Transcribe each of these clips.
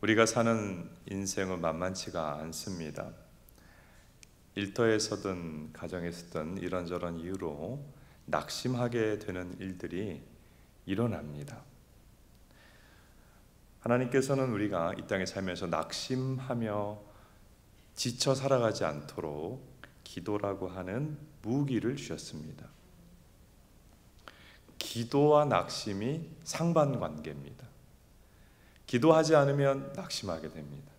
우리가 사는 인생은 만만치가 않습니다. 일터에서든 가정에서든 이런저런 이유로 낙심하게 되는 일들이 일어납니다. 하나님께서는 우리가 이 땅에 살면서 낙심하며 지쳐 살아가지 않도록 기도라고 하는 무기를 주셨습니다. 기도와 낙심이 상반관계입니다. 기도하지 않으면 낙심하게 됩니다.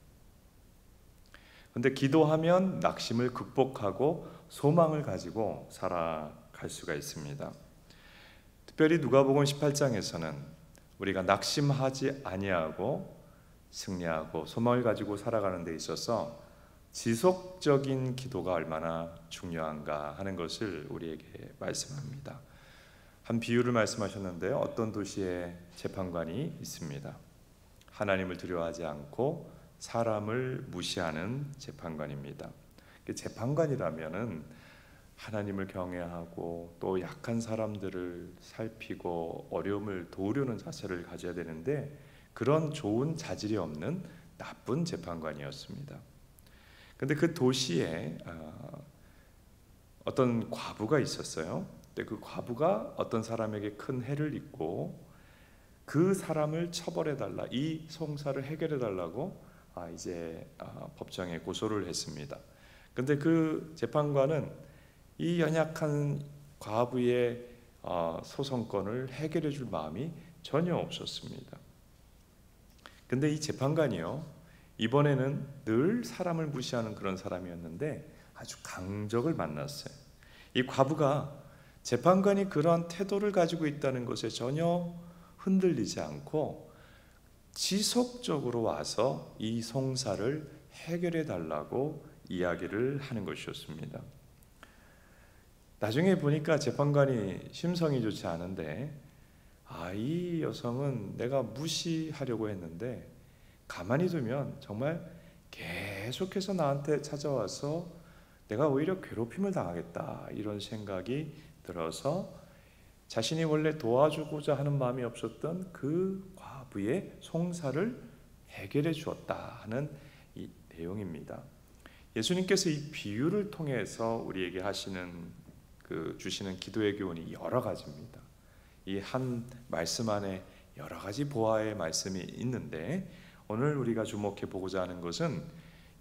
그런데 기도하면 낙심을 극복하고 소망을 가지고 살아갈 수가 있습니다. 특별히 누가복음 18장에서는 우리가 낙심하지 아니하고 승리하고 소망을 가지고 살아가는 데 있어서 지속적인 기도가 얼마나 중요한가 하는 것을 우리에게 말씀합니다. 한 비유를 말씀하셨는데요. 어떤 도시에 재판관이 있습니다. 하나님을 두려워하지 않고 사람을 무시하는 재판관입니다. 재판관이라면은 하나님을 경외하고 또 약한 사람들을 살피고 어려움을 도우려는 자세를 가져야 되는데 그런 좋은 자질이 없는 나쁜 재판관이었습니다. 그런데 그 도시에 어떤 과부가 있었어요. 근데 그 과부가 어떤 사람에게 큰 해를 입고 그 사람을 처벌해달라, 이 송사를 해결해달라고 이제 법정에 고소를 했습니다. 그런데 그 재판관은 이 연약한 과부의 소송권을 해결해 줄 마음이 전혀 없었습니다. 그런데 이 재판관이요, 이번에는 늘 사람을 무시하는 그런 사람이었는데 아주 강적을 만났어요. 이 과부가 재판관이 그러한 태도를 가지고 있다는 것에 전혀 흔들리지 않고 지속적으로 와서 이 송사를 해결해 달라고 이야기를 하는 것이었습니다. 나중에 보니까 재판관이 심성이 좋지 않은데 이 여성은 내가 무시하려고 했는데 가만히 두면 정말 계속해서 나한테 찾아와서 내가 오히려 괴롭힘을 당하겠다, 이런 생각이 들어서 자신이 원래 도와주고자 하는 마음이 없었던 그 과부의 송사를 해결해 주었다 하는 이 내용입니다. 예수님께서 이 비유를 통해서 우리에게 주시는 기도의 교훈이 여러 가지입니다. 이 한 말씀 안에 여러 가지 보아의 말씀이 있는데 오늘 우리가 주목해 보고자 하는 것은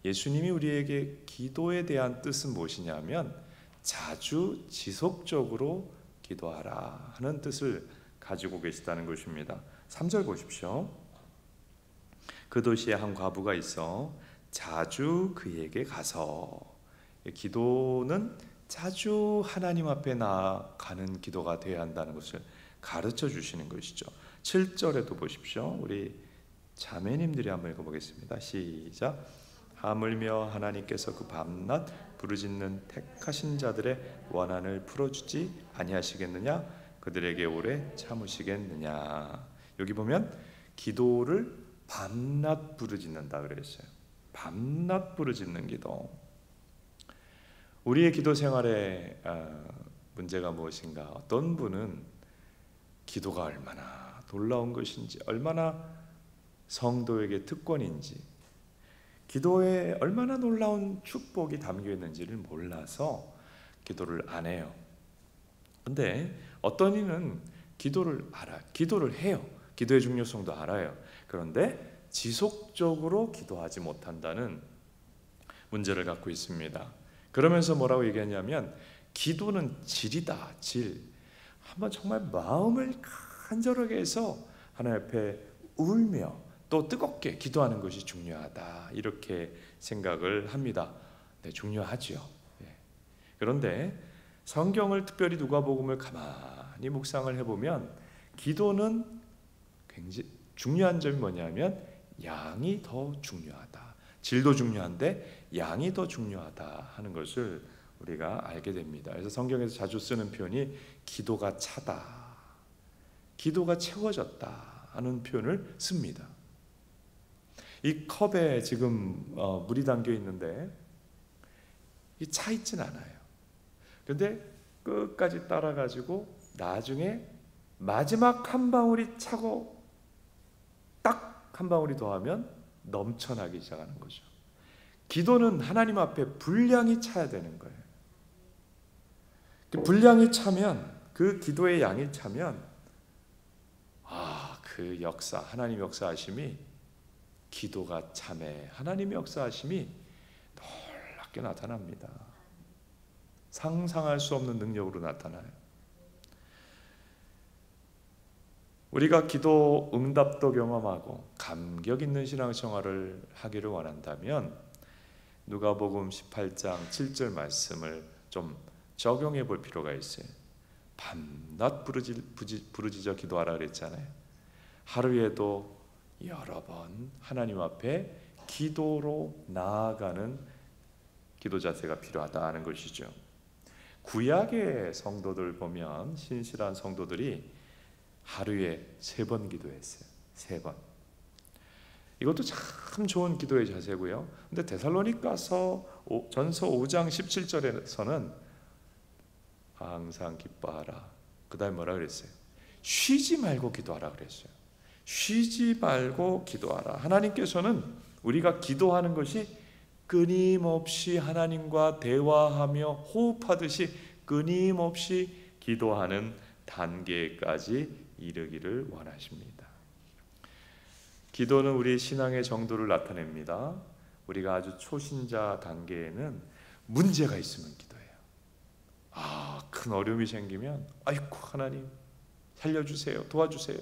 예수님이 우리에게 기도에 대한 뜻은 무엇이냐면 자주 지속적으로 기도하라 하는 뜻을 가지고 계시다는 것입니다. 3절 보십시오. 그 도시에 한 과부가 있어 자주 그에게 가서, 기도는 자주 하나님 앞에 나아가는 기도가 되어야 한다는 것을 가르쳐 주시는 것이죠. 7절에도 보십시오. 우리 자매님들이 한번 읽어보겠습니다. 시작. 하물며 하나님께서 그 밤낮 부르짖는 택하신 자들의 원한을 풀어주지 아니하시겠느냐? 그들에게 오래 참으시겠느냐? 여기 보면 기도를 밤낮 부르짖는다 그랬어요. 밤낮 부르짖는 기도. 우리의 기도 생활에 문제가 무엇인가? 어떤 분은 기도가 얼마나 놀라운 것인지, 얼마나 성도에게 특권인지, 기도에 얼마나 놀라운 축복이 담겨 있는지를 몰라서 기도를 안 해요. 근데 어떤 이는 기도를 알아요. 기도를 해요. 기도의 중요성도 알아요. 그런데 지속적으로 기도하지 못한다는 문제를 갖고 있습니다. 그러면서 뭐라고 얘기하냐면 기도는 질이다, 질. 한번 정말 마음을 간절하게 해서 하나님 앞에 울며 또 뜨겁게 기도하는 것이 중요하다, 이렇게 생각을 합니다. 네, 중요하죠. 그런데 성경을, 특별히 누가복음을 가만히 묵상을 해보면 기도는 굉장히 중요한 점이 뭐냐면 양이 더 중요하다. 질도 중요한데 양이 더 중요하다 하는 것을 우리가 알게 됩니다. 그래서 성경에서 자주 쓰는 표현이 기도가 차다, 기도가 채워졌다 하는 표현을 씁니다. 이 컵에 지금 물이 담겨 있는데 이 차 있진 않아요. 그런데 끝까지 따라가지고 나중에 마지막 한 방울이 차고 딱 한 방울이 더하면 넘쳐나기 시작하는 거죠. 기도는 하나님 앞에 분량이 차야 되는 거예요. 그 분량이 차면, 그 기도의 양이 차면 그 역사, 하나님의 역사하심이, 기도가 참에 하나님의 역사하심이 놀랍게 나타납니다. 상상할 수 없는 능력으로 나타나요. 우리가 기도 응답도 경험하고 감격 있는 신앙생활을 하기를 원한다면 누가복음 18장 7절 말씀을 좀 적용해 볼 필요가 있어요. 밤낮 부르짖어 기도하라 그랬잖아요. 하루에도 여러 번 하나님 앞에 기도로 나아가는 기도 자세가 필요하다는 것이죠. 구약의 성도들 보면, 신실한 성도들이 하루에 3번 기도했어요. 3번. 이것도 참 좋은 기도의 자세고요. 근데 데살로니가서 전서 5장 17절에서는 항상 기뻐하라. 그 다음에 뭐라 그랬어요? 쉬지 말고 기도하라 그랬어요. 쉬지 말고 기도하라. 하나님께서는 우리가 기도하는 것이 끊임없이 하나님과 대화하며 호흡하듯이 끊임없이 기도하는 단계까지 이르기를 원하십니다. 기도는 우리 신앙의 정도를 나타냅니다. 우리가 아주 초신자 단계에는 문제가 있으면 기도해요. 큰 어려움이 생기면 아이고 하나님 살려주세요, 도와주세요.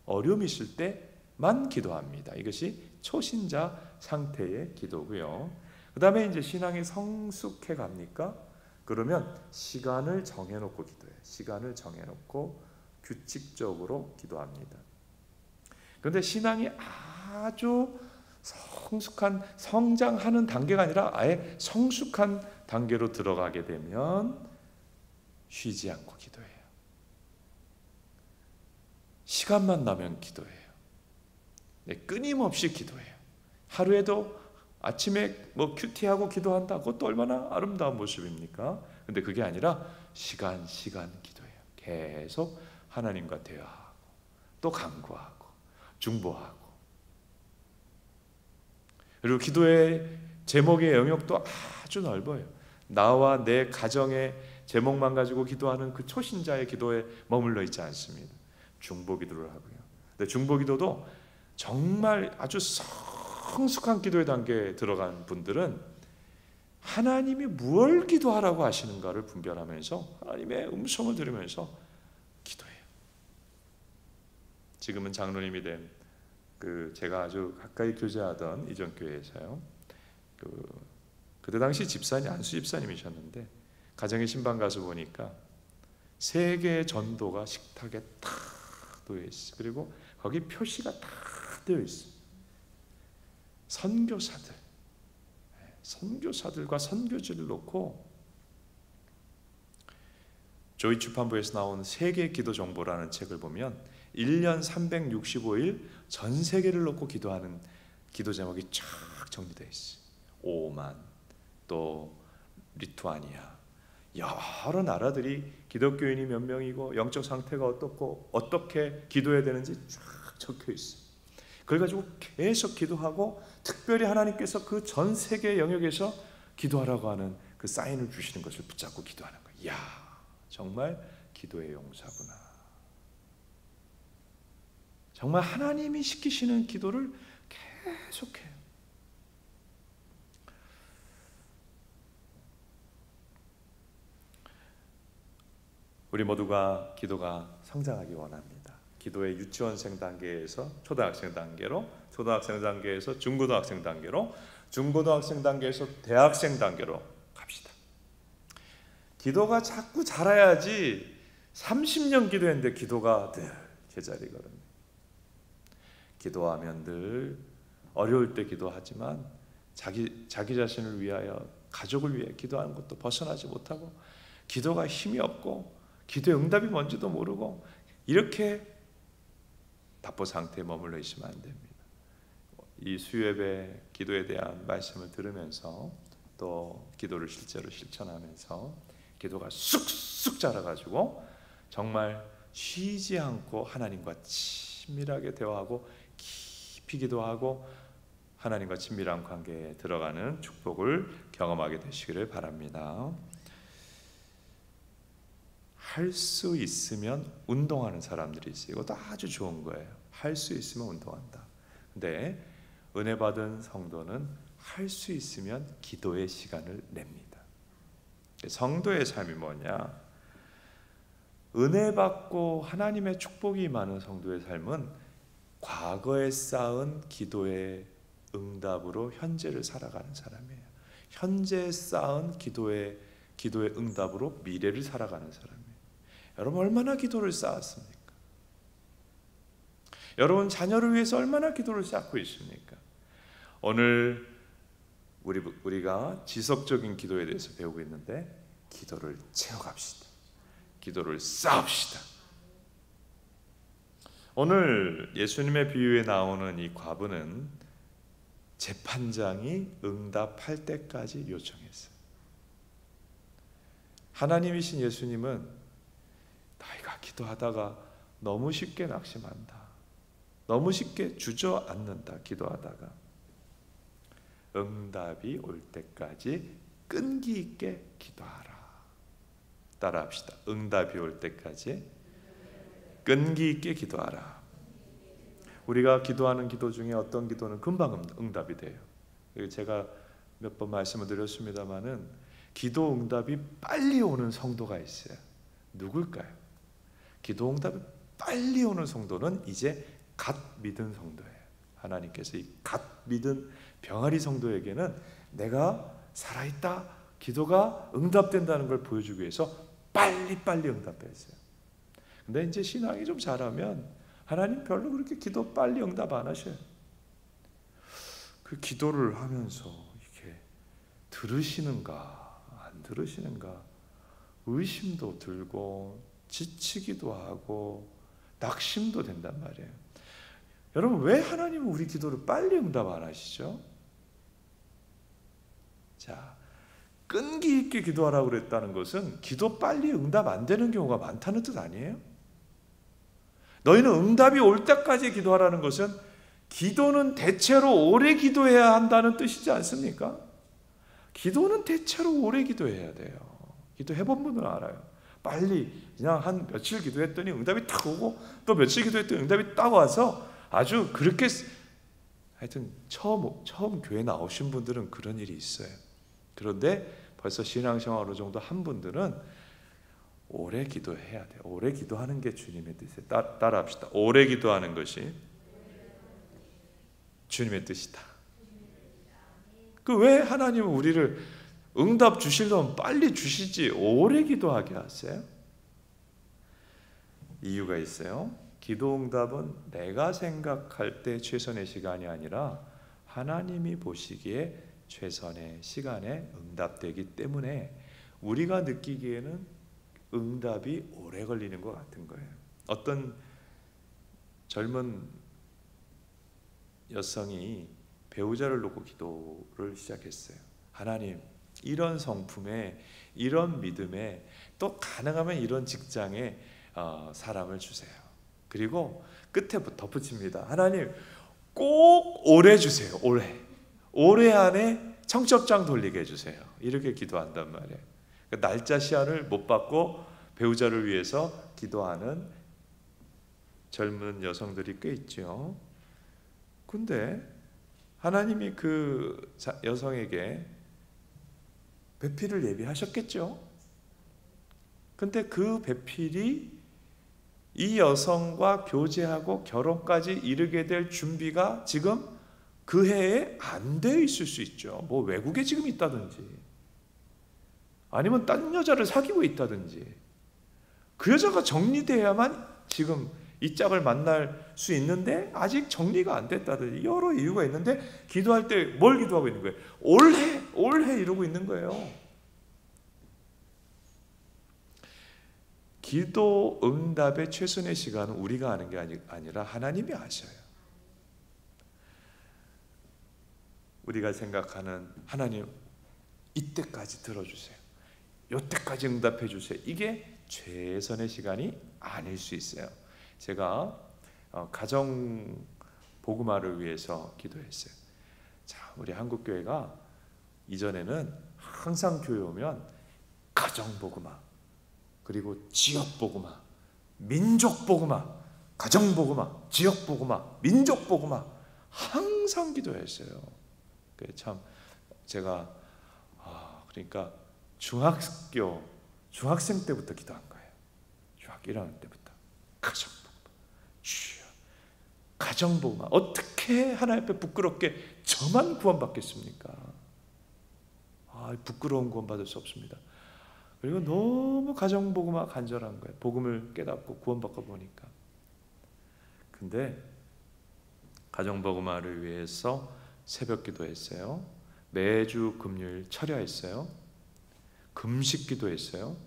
어려움이 있을 때만 기도합니다. 이것이 초신자 상태의 기도고요. 그 다음에 이제 신앙이 성숙해 갑니까? 그러면 시간을 정해놓고 기도해요. 시간을 정해놓고 규칙적으로 기도합니다. 그런데 신앙이 아주 성숙한, 성장하는 단계가 아니라 아예 성숙한 단계로 들어가게 되면 쉬지 않고 기도해요. 시간만 나면 기도해요. 끊임없이 기도해요. 하루에도 아침에 큐티하고 기도한다. 그것도 얼마나 아름다운 모습입니까? 근데 그게 아니라 시간 기도해요. 계속 하나님과 대화하고 또 간구하고 중보하고. 그리고 기도의 제목의 영역도 아주 넓어요. 나와 내 가정의 제목만 가지고 기도하는 그 초신자의 기도에 머물러 있지 않습니다. 중보 기도를 하고요. 근데 중보 기도도 정말 아주 성숙한 기도의 단계에 들어간 분들은 하나님이 무엇을 기도하라고 하시는가를 분별하면서 하나님의 음성을 들으면서 기도해요. 지금은 장로님이 된 제가 아주 가까이 교제하던 이전 교회에서요. 그때 당시 집사님 안수 집사님이셨는데 가정의 신방 가서 보니까 3개의 전도가 식탁에 탁 놓여 있어요. 그리고 거기 표시가 다 되어 있어요. 선교사들과 선교지를 놓고 조이 출판부에서 나온 세계 기도 정보라는 책을 보면 1년 365일 전 세계를 놓고 기도하는 기도 제목이 쫙 정리되어 있어요. 오만, 또 리투아니아, 여러 나라들이 기독교인이 몇 명이고 영적 상태가 어떻고 어떻게 기도해야 되는지 쫙 적혀 있어요. 그걸 가지고 계속 기도하고 특별히 하나님께서 그 전 세계 영역에서 기도하라고 하는 그 사인을 주시는 것을 붙잡고 기도하는 거예요. 이야, 정말 기도의 용사구나. 정말 하나님이 시키시는 기도를 계속해요. 우리 모두가 기도가 성장하기 원합니다. 기도의 유치원생 단계에서 초등학생 단계로, 초등학생 단계에서 중고등학생 단계로, 중고등학생 단계에서 대학생 단계로 갑시다. 기도가 자꾸 자라야지 30년 기도했는데 기도가 늘 제자리거든요. 기도하면 늘 어려울 때 기도하지만 자기 자신을 위하여, 가족을 위해 기도하는 것도 벗어나지 못하고, 기도가 힘이 없고 기도의 응답이 뭔지도 모르고 이렇게 답보 상태에 머물러 있으면 안 됩니다. 이 수요예배 기도에 대한 말씀을 들으면서 또 기도를 실제로 실천하면서 기도가 쑥쑥 자라가지고 정말 쉬지 않고 하나님과 친밀하게 대화하고 깊이 기도하고 하나님과 친밀한 관계에 들어가는 축복을 경험하게 되시기를 바랍니다. 할 수 있으면 운동하는 사람들이 있어요. 이것도 아주 좋은 거예요. 할 수 있으면 운동한다. 근데 은혜 받은 성도는 할 수 있으면 기도의 시간을 냅니다. 성도의 삶이 뭐냐? 은혜 받고 하나님의 축복이 많은 성도의 삶은 과거에 쌓은 기도의 응답으로 현재를 살아가는 사람이에요. 현재 쌓은 기도의 응답으로 미래를 살아가는 사람이에요. 여러분 얼마나 기도를 쌓았습니까? 여러분 자녀를 위해서 얼마나 기도를 쌓고 있습니까? 오늘 우리가 지속적인 기도에 대해서 배우고 있는데 기도를 채워갑시다. 기도를 쌓읍시다. 오늘 예수님의 비유에 나오는 이 과부는 재판장이 응답할 때까지 요청했어요. 하나님이신 예수님은 너희가 기도하다가 너무 쉽게 낙심한다, 너무 쉽게 주저앉는다, 기도하다가 응답이 올 때까지 끈기 있게 기도하라. 따라합시다. 응답이 올 때까지 끈기 있게 기도하라. 우리가 기도하는 기도 중에 어떤 기도는 금방 응답이 돼요. 제가 몇 번 말씀을 드렸습니다마는 기도 응답이 빨리 오는 성도가 있어요. 누굴까요? 기도 응답이 빨리 오는 성도는 이제 갓 믿은 성도예요. 하나님께서 이 갓 믿은 병아리 성도에게는 내가 살아있다, 기도가 응답된다는 걸 보여주기 위해서 빨리빨리 응답했어요. 근데 이제 신앙이 좀 자라면 하나님 별로 그렇게 기도 빨리 응답 안 하셔요. 그 기도를 하면서 이게 들으시는가 안 들으시는가 의심도 들고 지치기도 하고 낙심도 된단 말이에요. 여러분 왜 하나님은 우리 기도를 빨리 응답 안 하시죠? 자, 끈기 있게 기도하라고 그랬다는 것은 기도 빨리 응답 안 되는 경우가 많다는 뜻 아니에요? 너희는 응답이 올 때까지 기도하라는 것은 기도는 대체로 오래 기도해야 한다는 뜻이지 않습니까? 기도는 대체로 오래 기도해야 돼요. 기도해본 분들은 알아요. 빨리 그냥 한 며칠 기도했더니 응답이 딱 오고 또 며칠 기도했더니 응답이 딱 와서 아주 그렇게 하여튼 처음 교회 나오신 분들은 그런 일이 있어요. 그런데 벌써 신앙생활 어느 정도 한 분들은 오래 기도해야 돼요. 오래 기도하는 게 주님의 뜻이에요. 따라합시다. 오래 기도하는 것이 주님의 뜻이다. 그 왜 하나님은 우리를 응답 주시려면 빨리 주시지 오래 기도하게 하세요? 이유가 있어요. 기도 응답은 내가 생각할 때 최선의 시간이 아니라 하나님이 보시기에 최선의 시간에 응답되기 때문에 우리가 느끼기에는 응답이 오래 걸리는 것 같은 거예요. 어떤 젊은 여성이 배우자를 놓고 기도를 시작했어요. 하나님, 이런 성품에, 이런 믿음에, 또 가능하면 이런 직장에 사람을 주세요. 그리고 끝에 덧붙입니다. 하나님, 꼭 오래 주세요. 올해 안에 청첩장 돌리게 해주세요. 이렇게 기도한단 말이에요. 그러니까 날짜 시한을 못 받고 배우자를 위해서 기도하는 젊은 여성들이 꽤 있죠. 근데 하나님이 그 여성에게 배필을 예비하셨겠죠. 근데 그 배필이 이 여성과 교제하고 결혼까지 이르게 될 준비가 지금 그 해에 안 되어 있을 수 있죠. 뭐 외국에 지금 있다든지 아니면 딴 여자를 사귀고 있다든지 그 여자가 정리돼야만 지금 이 짝을 만날 수 있는데 아직 정리가 안 됐다든지 여러 이유가 있는데 기도할 때 뭘 기도하고 있는 거예요? 올해 이러고 있는 거예요. 기도 응답의 최선의 시간은 우리가 아는 게 아니라 하나님이 아셔요. 우리가 생각하는 하나님 이때까지 들어주세요. 이때까지 응답해 주세요. 이게 최선의 시간이 아닐 수 있어요. 제가 가정 복음화를 위해서 기도했어요. 자, 우리 한국 교회가 이전에는 항상 교회 오면 가정 복음화, 그리고 지역 복음화, 민족 복음화, 가정 복음화, 지역 복음화, 민족 복음화 항상 기도했어요. 참 제가 그러니까 중학생 때부터 기도한 거예요. 중학교 1학년 때부터 가정 복음화, 주여 가정 복음화. 어떻게 하나님 앞에 부끄럽게 저만 구원받겠습니까? 부끄러운 구원 받을 수 없습니다. 그리고 너무 가정 복음화 간절한 거예요. 복음을 깨닫고 구원받고 보니까. 근데 가정 복음화를 위해서 새벽 기도했어요. 매주 금요일 철야했어요. 금식 기도했어요.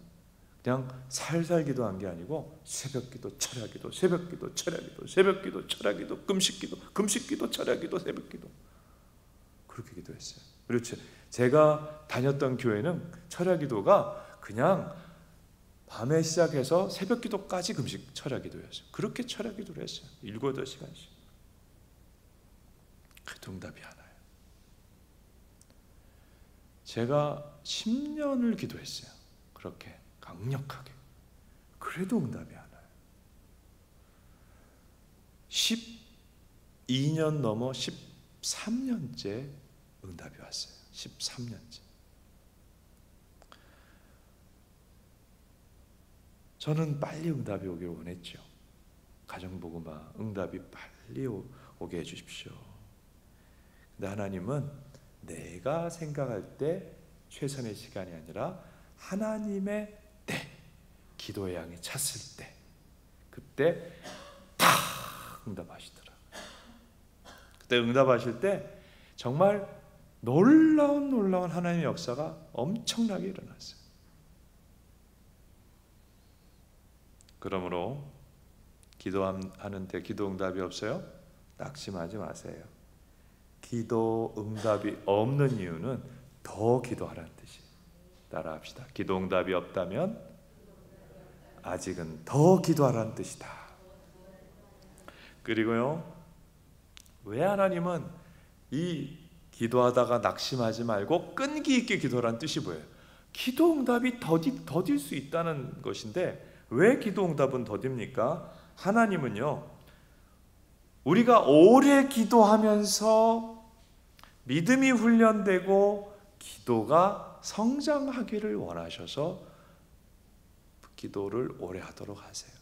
그냥 살살 기도한 게 아니고 새벽 기도, 철야 기도, 새벽 기도, 철야 기도, 새벽 기도, 철야 기도, 금식 기도, 금식 기도, 철야 기도, 새벽 기도. 그렇게 기도했어요. 그리고 제가 다녔던 교회는 철야 기도가 그냥 밤에 시작해서 새벽 기도까지 금식 철야 기도였어요. 그렇게 철야 기도를 했어요. 7, 8시간씩. 그래도 응답이 안 와요. 제가 10년을 기도했어요. 그렇게 강력하게. 그래도 응답이 안 와요. 12년 넘어 13년째 응답이 왔어요. 13년째. 저는 빨리 응답이 오길 원했죠. 가정복음화 응답이 빨리 오게 해주십시오. 근데 하나님은 내가 생각할 때 최선의 시간이 아니라 하나님의 때, 기도의 양이 찼을 때, 그때 다 응답하시더라. 그때 응답하실 때 정말 놀라운 하나님의 역사가 엄청나게 일어났어요. 그러므로 기도하는데 기도 응답이 없어요? 낙심하지 마세요. 기도 응답이 없는 이유는 더 기도하라는 뜻이에요. 따라합시다. 기도 응답이 없다면 아직은 더 기도하라는 뜻이다. 그리고요, 왜 하나님은 이 기도하다가 낙심하지 말고 끈기 있게 기도하라는 뜻이 뭐예요? 기도 응답이 더딜 수 있다는 것인데 왜 기도 응답은 더딥니까? 하나님은요, 우리가 오래 기도하면서 믿음이 훈련되고 기도가 성장하기를 원하셔서 기도를 오래 하도록 하세요.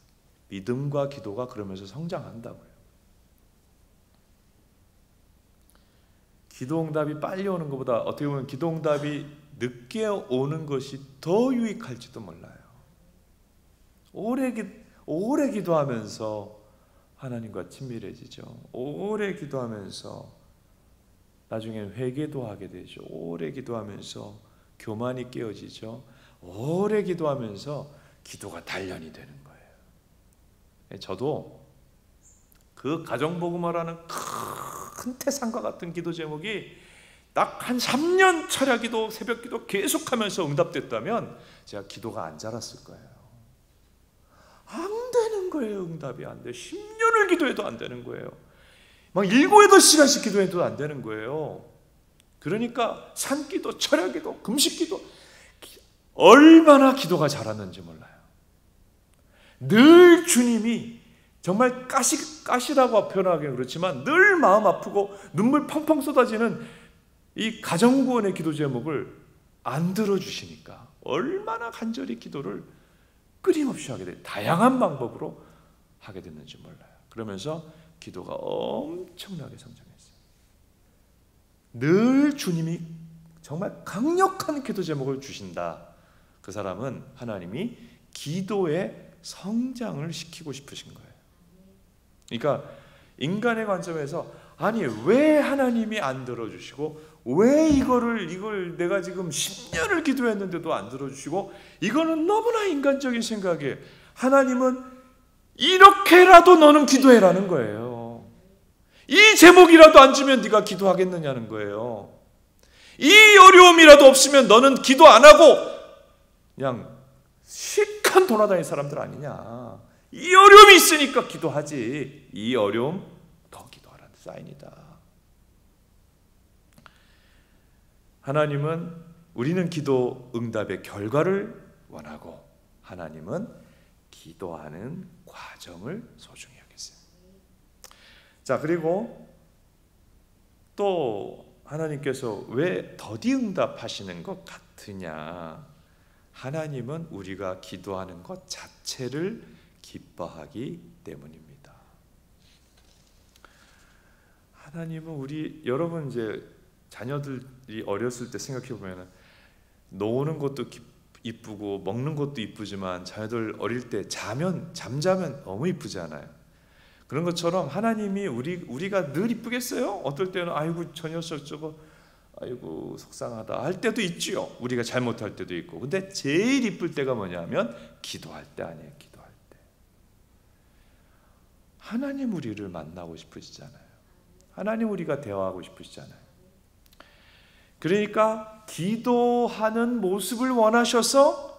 믿음과 기도가 그러면서 성장한다고요. 기도 응답이 빨리 오는 것보다 어떻게 보면 기도 응답이 늦게 오는 것이 더 유익할지도 몰라요. 오래 기도하면서 하나님과 친밀해지죠. 오래 기도하면서 나중에는 회개도 하게 되죠. 오래 기도하면서 교만이 깨어지죠. 오래 기도하면서 기도가 단련이 되는 거예요. 저도 그 가정복음화라는 큰 태산과 같은 기도 제목이 딱 한 3년 철야기도 새벽기도 계속하면서 응답됐다면 제가 기도가 안 자랐을 거예요. 안 되는 거예요. 응답이 안 돼. 10년을 기도해도 안 되는 거예요. 막 7, 8시간씩 기도해도 안 되는 거예요. 그러니까 산기도, 철야기도, 금식기도 얼마나 기도가 자랐는지 몰라요. 늘 주님이 정말 가시라고 표현하기 그렇지만 늘 마음 아프고 눈물 펑펑 쏟아지는 이 가정구원의 기도 제목을 안 들어주시니까 얼마나 간절히 기도를 끊임없이 하게 돼. 다양한 방법으로 하게 됐는지 몰라요. 그러면서 기도가 엄청나게 성장했어요. 늘 주님이 정말 강력한 기도 제목을 주신다. 그 사람은 하나님이 기도의 성장을 시키고 싶으신 거예요. 그러니까 인간의 관점에서 아니 왜 하나님이 안 들어주시고 왜 이걸 내가 지금 10년을 기도했는데도 안 들어주시고 이거는 너무나 인간적인 생각이에요. 하나님은 이렇게라도 너는 기도해라는 거예요. 이 제목이라도 안 주면 네가 기도하겠느냐는 거예요. 이 어려움이라도 없으면 너는 기도 안 하고 그냥 실컷 돌아다니는 사람들 아니냐. 이 어려움이 있으니까 기도하지. 이 어려움 더 기도하라는 사인이다. 우리는 기도 응답의 결과를 원하고 하나님은 기도하는 과정을 소중히 여기세요. 자, 그리고 또 하나님께서 왜 더디 응답하시는 것 같으냐? 하나님은 우리가 기도하는 것 자체를 기뻐하기 때문입니다. 하나님은 여러분 이제 자녀들이 어렸을 때 생각해 보면 노는 것도 이쁘고 먹는 것도 이쁘지만 자녀들 어릴 때 잠자면 너무 이쁘잖아요. 그런 것처럼 하나님이 우리가 늘 이쁘겠어요? 어떨 때는 아이고 저 녀석 저거 아이고 속상하다 할 때도 있지요. 우리가 잘못할 때도 있고. 근데 제일 이쁠 때가 뭐냐면 기도할 때 아니에요. 기도할 때. 하나님 우리를 만나고 싶으시잖아요. 하나님 우리가 대화하고 싶으시잖아요. 그러니까 기도하는 모습을 원하셔서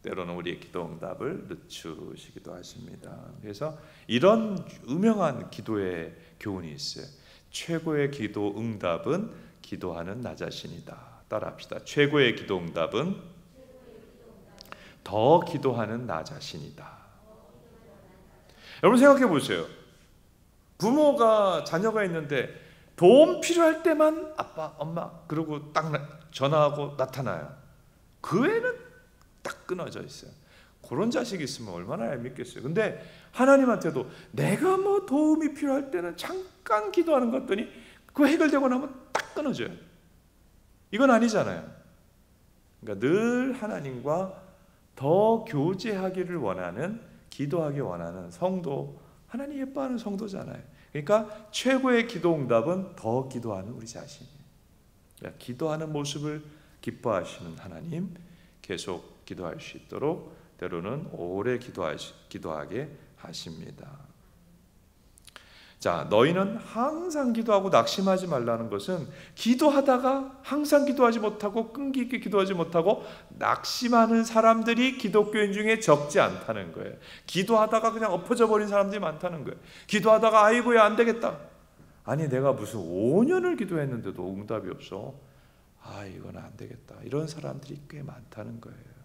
때로는 우리의 기도 응답을 늦추시기도 하십니다. 그래서 이런 유명한 기도의 교훈이 있어요. 최고의 기도 응답은 기도하는 나 자신이다. 따라합시다. 최고의 기도 응답은 더 기도하는 나 자신이다. 여러분 생각해 보세요. 부모가 자녀가 있는데 도움 필요할 때만 아빠, 엄마 그러고 딱 전화하고 나타나요. 그 외에는 딱 끊어져 있어요. 그런 자식이 있으면 얼마나 얄밉겠어요. 근데 하나님한테도 내가 뭐 도움이 필요할 때는 잠깐 기도하는 것 같더니 그 해결되고 나면 딱 끊어져요. 이건 아니잖아요. 그러니까 늘 하나님과 더 교제하기를 원하는, 기도하기 원하는 성도, 하나님 예뻐하는 성도잖아요. 그러니까 최고의 기도 응답은 더 기도하는 우리 자신이에요. 그러니까 기도하는 모습을 기뻐하시는 하나님, 계속 기도할 수 있도록 때로는 오래 기도하게 하십니다. 자, 너희는 항상 기도하고 낙심하지 말라는 것은 기도하다가 항상 기도하지 못하고 끈기 있게 기도하지 못하고 낙심하는 사람들이 기독교인 중에 적지 않다는 거예요. 기도하다가 그냥 엎어져 버린 사람들이 많다는 거예요. 기도하다가 아이고야 안 되겠다. 아니 내가 무슨 5년을 기도했는데도 응답이 없어. 아 이건 안 되겠다. 이런 사람들이 꽤 많다는 거예요.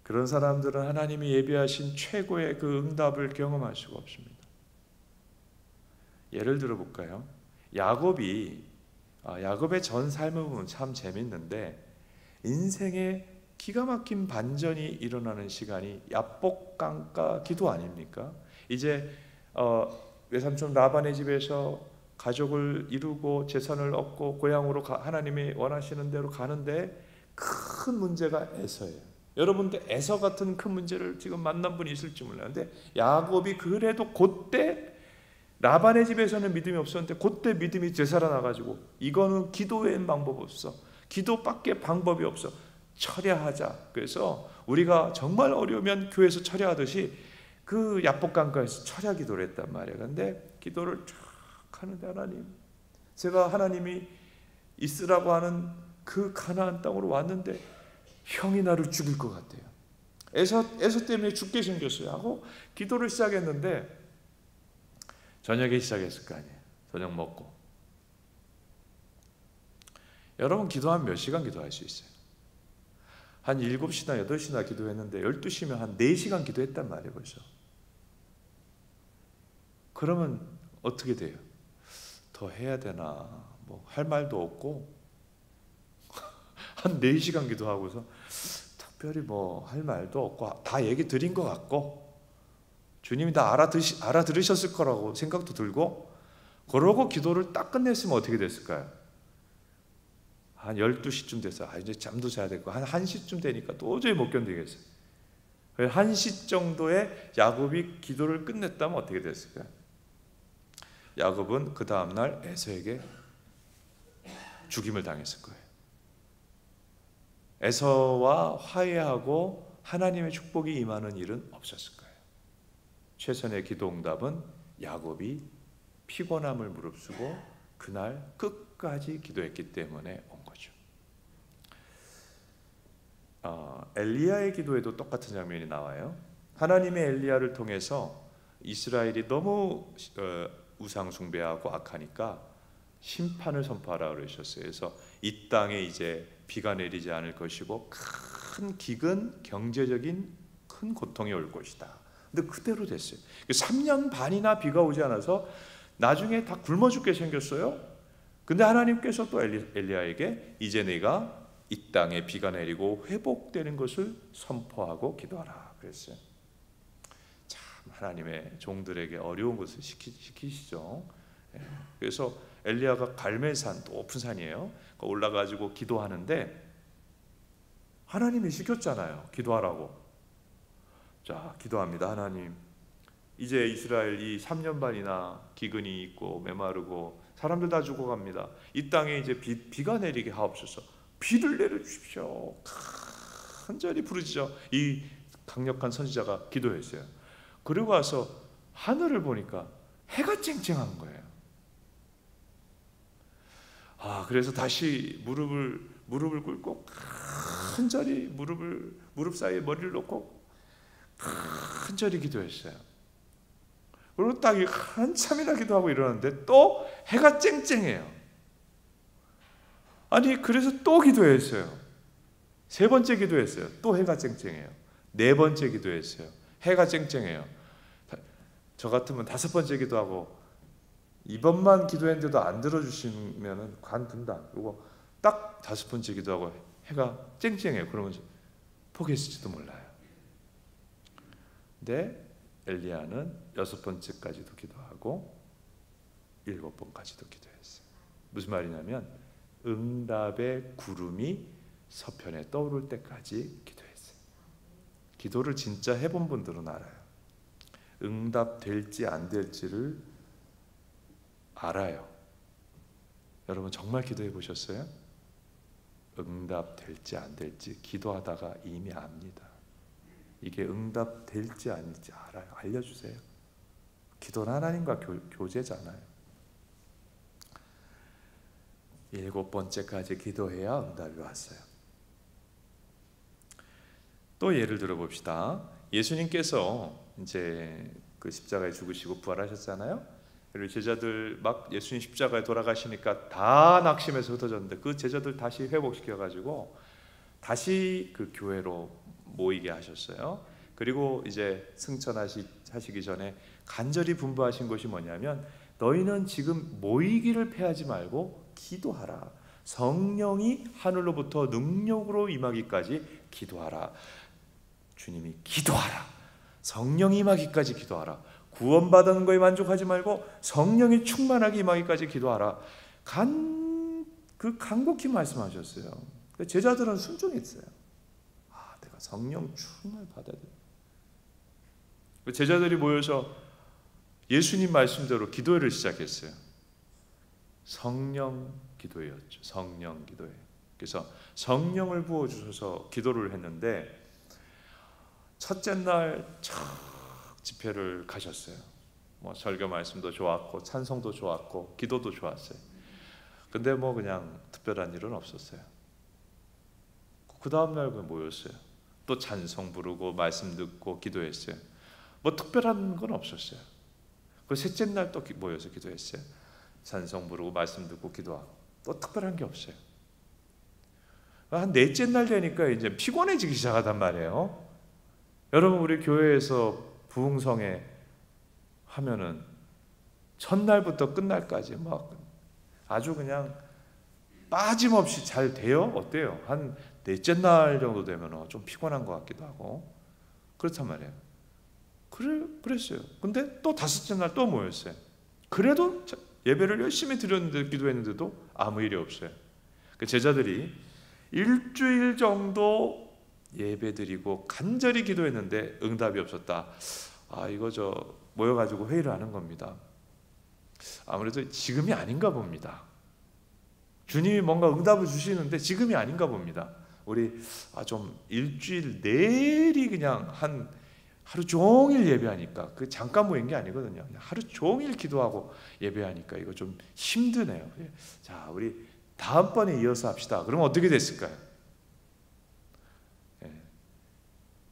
그런 사람들은 하나님이 예비하신 최고의 그 응답을 경험할 수가 없습니다. 예를 들어 볼까요? 야곱의 전 삶을 보면 참 재밌는데 인생에 기가 막힌 반전이 일어나는 시간이 야복강가 기도 아닙니까? 이제 외삼촌 라반의 집에서 가족을 이루고 재산을 얻고 고향으로 하나님이 원하시는 대로 가는데 큰 문제가 에서예요. 여러분들 에서 같은 큰 문제를 지금 만난 분이 있을지 몰라요. 야곱이 그래도 그때 라반의 집에서는 믿음이 없었는데 그때 믿음이 되살아나가지고 이거는 기도 외엔 방법 없어. 기도밖에 방법이 없어. 철야하자. 그래서 우리가 정말 어려우면 교회에서 철야하듯이 그 야복강가에서 철야 기도를 했단 말이에요. 근데 기도를 쫙 하는데 제가 하나님이 있으라고 하는 그 가나안 땅으로 왔는데 형이 나를 죽일 것 같아요. 에서 때문에 죽게 생겼어요 하고 기도를 시작했는데 저녁에 시작했을 거 아니에요. 저녁 먹고. 여러분 기도하면 몇 시간 기도할 수 있어요? 한 7시나 8시나 기도했는데 12시면 한 4시간 기도했단 말이에요 벌써. 그러면 어떻게 돼요? 더 해야 되나? 뭐 할 말도 없고 한 4시간 기도하고서 특별히 뭐 할 말도 없고 다 얘기 드린 것 같고 주님이 다 알아들으셨을 거라고 생각도 들고 그러고 기도를 딱 끝냈으면 어떻게 됐을까요? 한 12시쯤 돼서 이제 잠도 자야 되고 한 1시쯤 되니까 도저히 못 견디겠어요. 1시 정도에 야곱이 기도를 끝냈다면 어떻게 됐을까요? 야곱은 그 다음날 에서에게 죽임을 당했을 거예요. 에서와 화해하고 하나님의 축복이 임하는 일은 없었을 거예요. 최선의 기도 응답은 야곱이 피곤함을 무릅쓰고 그날 끝까지 기도했기 때문에 온 거죠. 엘리야의 기도에도 똑같은 장면이 나와요. 하나님의 엘리야를 통해서 이스라엘이 너무 우상 숭배하고 악하니까 심판을 선포하라 그러셨어요. 그래서 이 땅에 이제 비가 내리지 않을 것이고 큰 기근, 경제적인 큰 고통이 올 것이다. 근데 그대로 됐어요. 3년 반이나 비가 오지 않아서 나중에 다 굶어 죽게 생겼어요. 근데 하나님께서 또 엘리야에게 이제 내가 이 땅에 비가 내리고 회복되는 것을 선포하고 기도하라 그랬어요. 참 하나님의 종들에게 어려운 것을 시키시죠. 그래서 엘리야가 갈멜산, 높은 산이에요. 올라가지고 기도하는데 하나님이 시켰잖아요. 기도하라고. 자, 기도합니다. 하나님, 이제 이스라엘이 3년 반이나 기근이 있고 메마르고 사람들 다 죽어갑니다. 이 땅에 이제 비가 내리게 하옵소서. 비를 내려주십시오. 간절히 부르짖어 이 강력한 선지자가 기도했어요. 그리고 와서 하늘을 보니까 해가 쨍쨍한 거예요. 그래서 다시 무릎을 꿇고 간절히 무릎 사이에 머리를 놓고 간절히 기도했어요. 그리고 딱 한참이나 기도하고 일어났는데 또 해가 쨍쨍해요. 아니 그래서 또 기도했어요. 3번째 기도했어요. 또 해가 쨍쨍해요. 4번째 기도했어요. 해가 쨍쨍해요. 저 같으면 5번째 기도하고 이번만 기도했는데도 안 들어주시면 관둔다. 그리고 딱 5번째 기도하고 해가 쨍쨍해요. 그러면서 포기했을지도 몰라요. 근데 엘리야는 6번째까지도 기도하고 7번까지도 기도했어요. 무슨 말이냐면 응답의 구름이 서편에 떠오를 때까지 기도했어요. 기도를 진짜 해본 분들은 알아요. 응답될지 안 될지를 알아요. 여러분 정말 기도해 보셨어요? 응답될지 안 될지 기도하다가 이미 압니다. 이게 응답될지 아닐지 알아요. 알려주세요. 기도는 하나님과 교제잖아요. 7번째까지 기도해야 응답이 왔어요. 또 예를 들어 봅시다. 예수님께서 이제 그 십자가에 죽으시고 부활하셨잖아요. 그리고 제자들 막 예수님 십자가에 돌아가시니까 다 낙심해서 흩어졌는데 그 제자들 다시 회복시켜가지고 다시 그 교회로 모이게 하셨어요. 그리고 이제 승천하시기 전에 간절히 분부하신 것이 뭐냐면 너희는 지금 모이기를 패하지 말고 기도하라. 성령이 하늘로부터 능력으로 임하기까지 기도하라. 주님이 기도하라. 성령이 임하기까지 기도하라. 구원받은 거에 만족하지 말고 성령이 충만하게 임하기까지 기도하라. 간곡히 말씀하셨어요. 제자들은 순종했어요. 내가 성령 충만을 받아야 돼. 제자들이 모여서 예수님 말씀대로 기도회를 시작했어요. 성령 기도회였죠. 성령 기도회. 그래서 성령을 부어주셔서 기도를 했는데 첫째 날 첫 집회를 가셨어요. 설교 말씀도 좋았고 찬송도 좋았고 기도도 좋았어요. 근데 그냥 특별한 일은 없었어요. 그 다음날 모였어요. 또 찬송 부르고 말씀 듣고 기도했어요. 특별한 건 없었어요. 그 셋째 날 또 모여서 기도했어요. 찬송 부르고 말씀 듣고 기도하고 또 특별한 게 없어요. 한 넷째 날 되니까 이제 피곤해지기 시작하단 말이에요. 여러분 우리 교회에서 부흥성회 하면은 첫날부터 끝날까지 아주 그냥 빠짐없이 잘 돼요? 어때요? 한 넷째 날 정도 되면 좀 피곤한 것 같기도 하고 그렇단 말이에요. 그랬어요. 근데 또 5째 날 또 모였어요. 그래도 예배를 열심히 드렸는데 기도했는데도 아무 일이 없어요. 제자들이 일주일 정도 예배드리고 간절히 기도했는데 응답이 없었다. 이거 모여가지고 회의를 하는 겁니다. 아무래도 지금이 아닌가 봅니다. 주님이 뭔가 응답을 주시는데 지금이 아닌가 봅니다. 우리 좀 일주일 내리 그냥 하루 종일 예배하니까 잠깐 모인 게 아니거든요. 하루 종일 기도하고 예배하니까 이거 좀 힘드네요. 자, 우리 다음번에 이어서 합시다. 그러면 어떻게 됐을까요?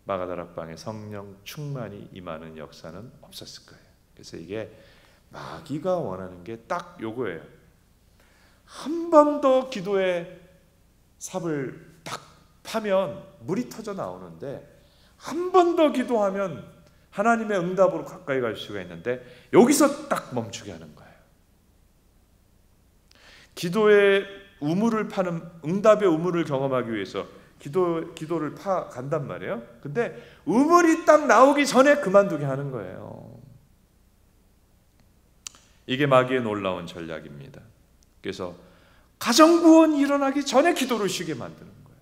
마가다락방에 성령 충만히 임하는 역사는 없었을 거예요. 그래서 이게 마귀가 원하는 게 딱 요거예요. 한 번 더 기도의 삽을 딱 파면 물이 터져 나오는데, 한 번 더 기도하면 하나님의 응답으로 가까이 갈 수가 있는데, 여기서 딱 멈추게 하는 거예요. 기도의 우물을 파는, 응답의 우물을 경험하기 위해서 기도를 파 간단 말이에요. 근데 우물이 딱 나오기 전에 그만두게 하는 거예요. 이게 마귀의 놀라운 전략입니다. 그래서 가정구원이 일어나기 전에 기도를 쉬게 만드는 거예요.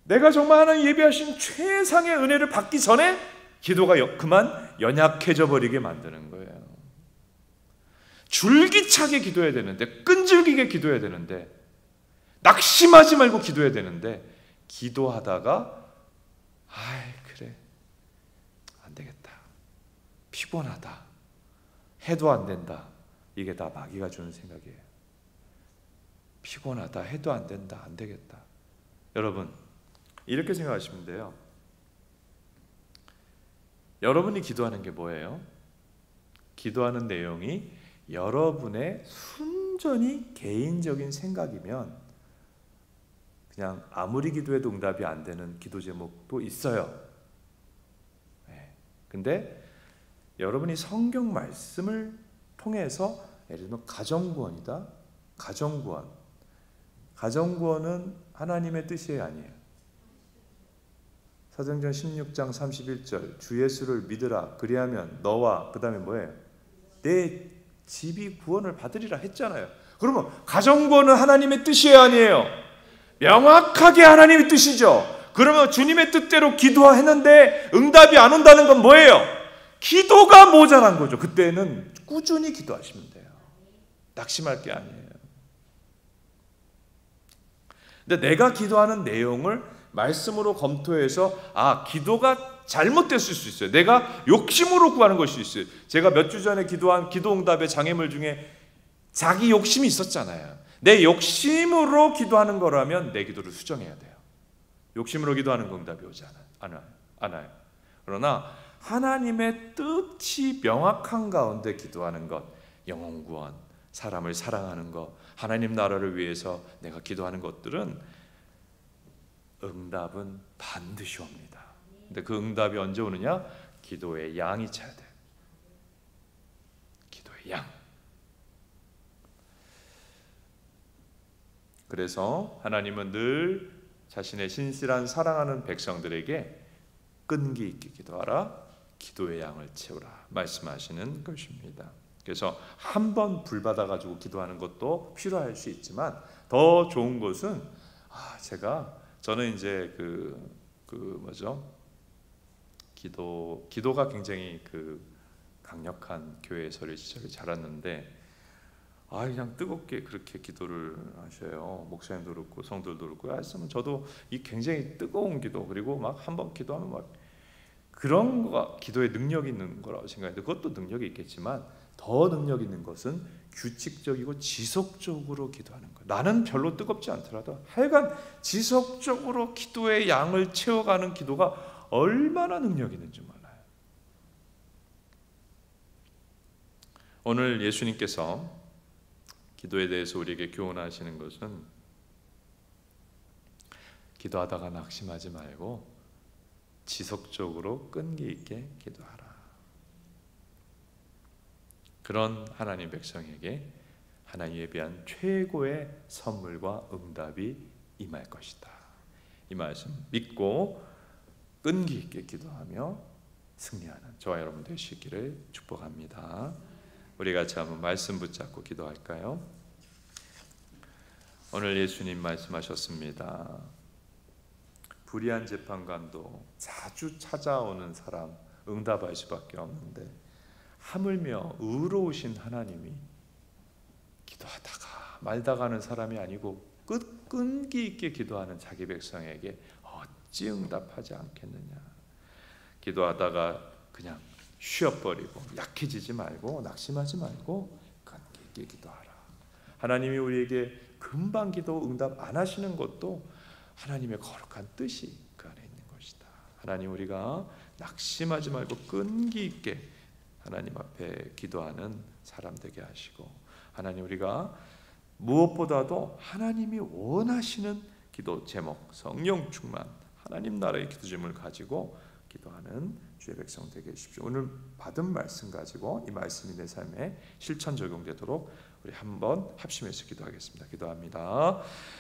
내가 정말 하나님 예비하신 최상의 은혜를 받기 전에 기도가 그만 연약해져 버리게 만드는 거예요. 줄기차게 기도해야 되는데, 끈질기게 기도해야 되는데, 낙심하지 말고 기도해야 되는데, 기도하다가 아이 그래 안 되겠다, 피곤하다, 해도 안 된다. 이게 다 마귀가 주는 생각이에요. 피곤하다, 해도 안 된다, 안 되겠다. 여러분 이렇게 생각하시면 돼요. 여러분이 기도하는 게 뭐예요? 기도하는 내용이 여러분의 순전히 개인적인 생각이면 그냥 아무리 기도해도 응답이 안 되는 기도 제목도 있어요. 근데 여러분이 성경 말씀을 통해서, 예를 들면 가정구원이다. 가정구원은 하나님의 뜻이 아니에요. 사도행전 16장 31절 주 예수를 믿으라 그리하면 너와 그 다음에 뭐예요? 내 집이 구원을 받으리라 했잖아요. 그러면 가정구원은 하나님의 뜻이에요, 아니에요? 명확하게 하나님의 뜻이죠. 그러면 주님의 뜻대로 기도했는데 응답이 안 온다는 건 뭐예요? 기도가 모자란 거죠. 그때는 꾸준히 기도하시면 돼요. 낙심할 게 아니에요. 근데 내가 기도하는 내용을 말씀으로 검토해서 기도가 잘못됐을 수 있어요. 내가 욕심으로 구하는 것일 수 있어요. 제가 몇 주 전에 기도한 기도 응답의 장애물 중에 자기 욕심이 있었잖아요. 내 욕심으로 기도하는 거라면 내 기도를 수정해야 돼요. 욕심으로 기도하는 거 응답이 오지 않아요. 그러나 하나님의 뜻이 명확한 가운데 기도하는 것, 영혼 구원, 사람을 사랑하는 것, 하나님 나라를 위해서 내가 기도하는 것들은 응답은 반드시 옵니다. 근데 그 응답이 언제 오느냐? 기도의 양이 차야 돼요. 기도의 양. 그래서 하나님은 늘 자신의 신실한 사랑하는 백성들에게 끈기 있게 기도하라, 기도의 양을 채우라 말씀하시는 것입니다. 그래서 한 번 불 받아가지고 기도하는 것도 필요할 수 있지만, 더 좋은 것은 저는 이제 기도가 굉장히 강력한 교회에서 시절에 자랐는데, 그냥 뜨겁게 그렇게 기도를 하셔요. 목사님도 그렇고 성도들도 그렇고. 했으면 저도 이 굉장히 뜨거운 기도, 그리고 막 한번 기도하면 막 그런 거가 기도에 능력이 있는 거라고 생각했는데, 그것도 능력이 있겠지만 더 능력 있는 것은 규칙적이고 지속적으로 기도하는 거예요. 나는 별로 뜨겁지 않더라도 하여간 지속적으로 기도의 양을 채워가는 기도가 얼마나 능력이 있는지 몰라요. 오늘 예수님께서 기도에 대해서 우리에게 교훈하시는 것은, 기도하다가 낙심하지 말고 지속적으로 끈기 있게 기도하라. 그런 하나님 백성에게 하나님에 대한 최고의 선물과 응답이 임할 것이다. 이 말씀 믿고 끈기 있게 기도하며 승리하는 저와 여러분 되시기를 축복합니다. 우리 같이 한번 말씀 붙잡고 기도할까요? 오늘 예수님 말씀하셨습니다. 불의한 재판관도 자주 찾아오는 사람 응답할 수밖에 없는데, 하물며 의로우신 하나님이 기도하다가 말다가는 사람이 아니고 끈기 있게 기도하는 자기 백성에게 어찌 응답하지 않겠느냐. 기도하다가 그냥 쉬어버리고 약해지지 말고 낙심하지 말고 끈기 있게 기도하라. 하나님이 우리에게 금방 기도 응답 안 하시는 것도 하나님의 거룩한 뜻이 그 안에 있는 것이다. 하나님, 우리가 낙심하지 말고 끈기 있게 하나님 앞에 기도하는 사람 되게 하시고, 하나님 우리가 무엇보다도 하나님이 원하시는 기도 제목, 성령 충만 하나님 나라의 기도 제목을 가지고 기도하는 주의 백성 되게 해주십시오. 오늘 받은 말씀 가지고 이 말씀이 내 삶에 실천 적용되도록 우리 한번 합심해서 기도하겠습니다. 기도합니다.